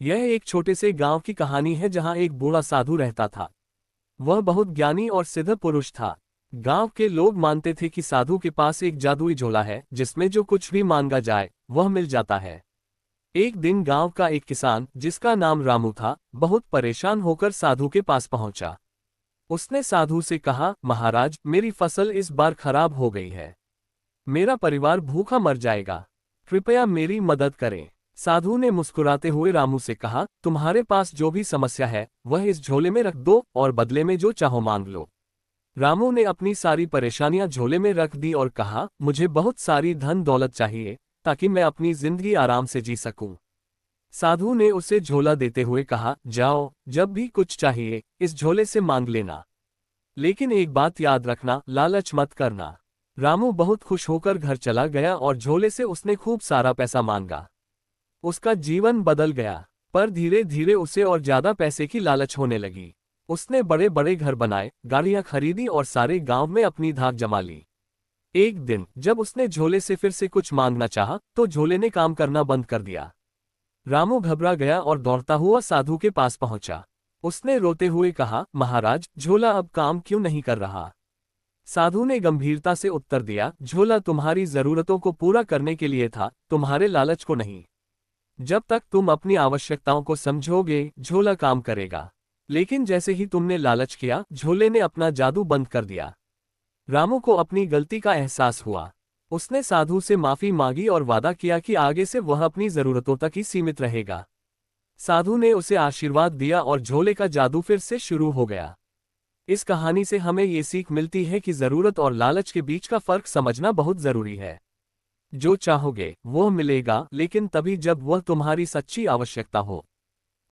यह एक छोटे से गांव की कहानी है जहां एक बूढ़ा साधु रहता था। वह बहुत ज्ञानी और सिद्ध पुरुष था। गांव के लोग मानते थे कि साधु के पास एक जादुई झोला है जिसमें जो कुछ भी मांगा जाए वह मिल जाता है। एक दिन गांव का एक किसान जिसका नाम रामू था बहुत परेशान होकर साधु के पास पहुंचा। उसने साधु से कहा, महाराज, मेरी फसल इस बार खराब हो गई है। मेरा परिवार भूखा मर जाएगा। कृपया मेरी मदद करें। साधु ने मुस्कुराते हुए रामू से कहा, तुम्हारे पास जो भी समस्या है वह इस झोले में रख दो और बदले में जो चाहो मांग लो। रामू ने अपनी सारी परेशानियां झोले में रख दी और कहा, मुझे बहुत सारी धन दौलत चाहिए ताकि मैं अपनी जिंदगी आराम से जी सकूं। साधु ने उसे झोला देते हुए कहा, जाओ, जब भी कुछ चाहिए इस झोले से मांग लेना। लेकिन एक बात याद रखना, लालच मत करना। रामू बहुत खुश होकर घर चला गया और झोले से उसने खूब सारा पैसा मांगा। उसका जीवन बदल गया। पर धीरे धीरे उसे और ज्यादा पैसे की लालच होने लगी। उसने बड़े बड़े घर बनाए, गाड़ियां खरीदी और सारे गांव में अपनी धाक जमा ली। एक दिन जब उसने झोले से फिर से कुछ मांगना चाहा तो झोले ने काम करना बंद कर दिया। रामू घबरा गया और दौड़ता हुआ साधु के पास पहुंचा। उसने रोते हुए कहा, महाराज, झोला अब काम क्यों नहीं कर रहा? साधु ने गंभीरता से उत्तर दिया, झोला तुम्हारी जरूरतों को पूरा करने के लिए था, तुम्हारे लालच को नहीं। जब तक तुम अपनी आवश्यकताओं को समझोगे झोला काम करेगा। लेकिन जैसे ही तुमने लालच किया झोले ने अपना जादू बंद कर दिया। रामू को अपनी गलती का एहसास हुआ। उसने साधु से माफी मांगी और वादा किया कि आगे से वह अपनी जरूरतों तक ही सीमित रहेगा। साधु ने उसे आशीर्वाद दिया और झोले का जादू फिर से शुरू हो गया। इस कहानी से हमें ये सीख मिलती है कि जरूरत और लालच के बीच का फर्क समझना बहुत जरूरी है। जो चाहोगे वह मिलेगा, लेकिन तभी जब वह तुम्हारी सच्ची आवश्यकता हो।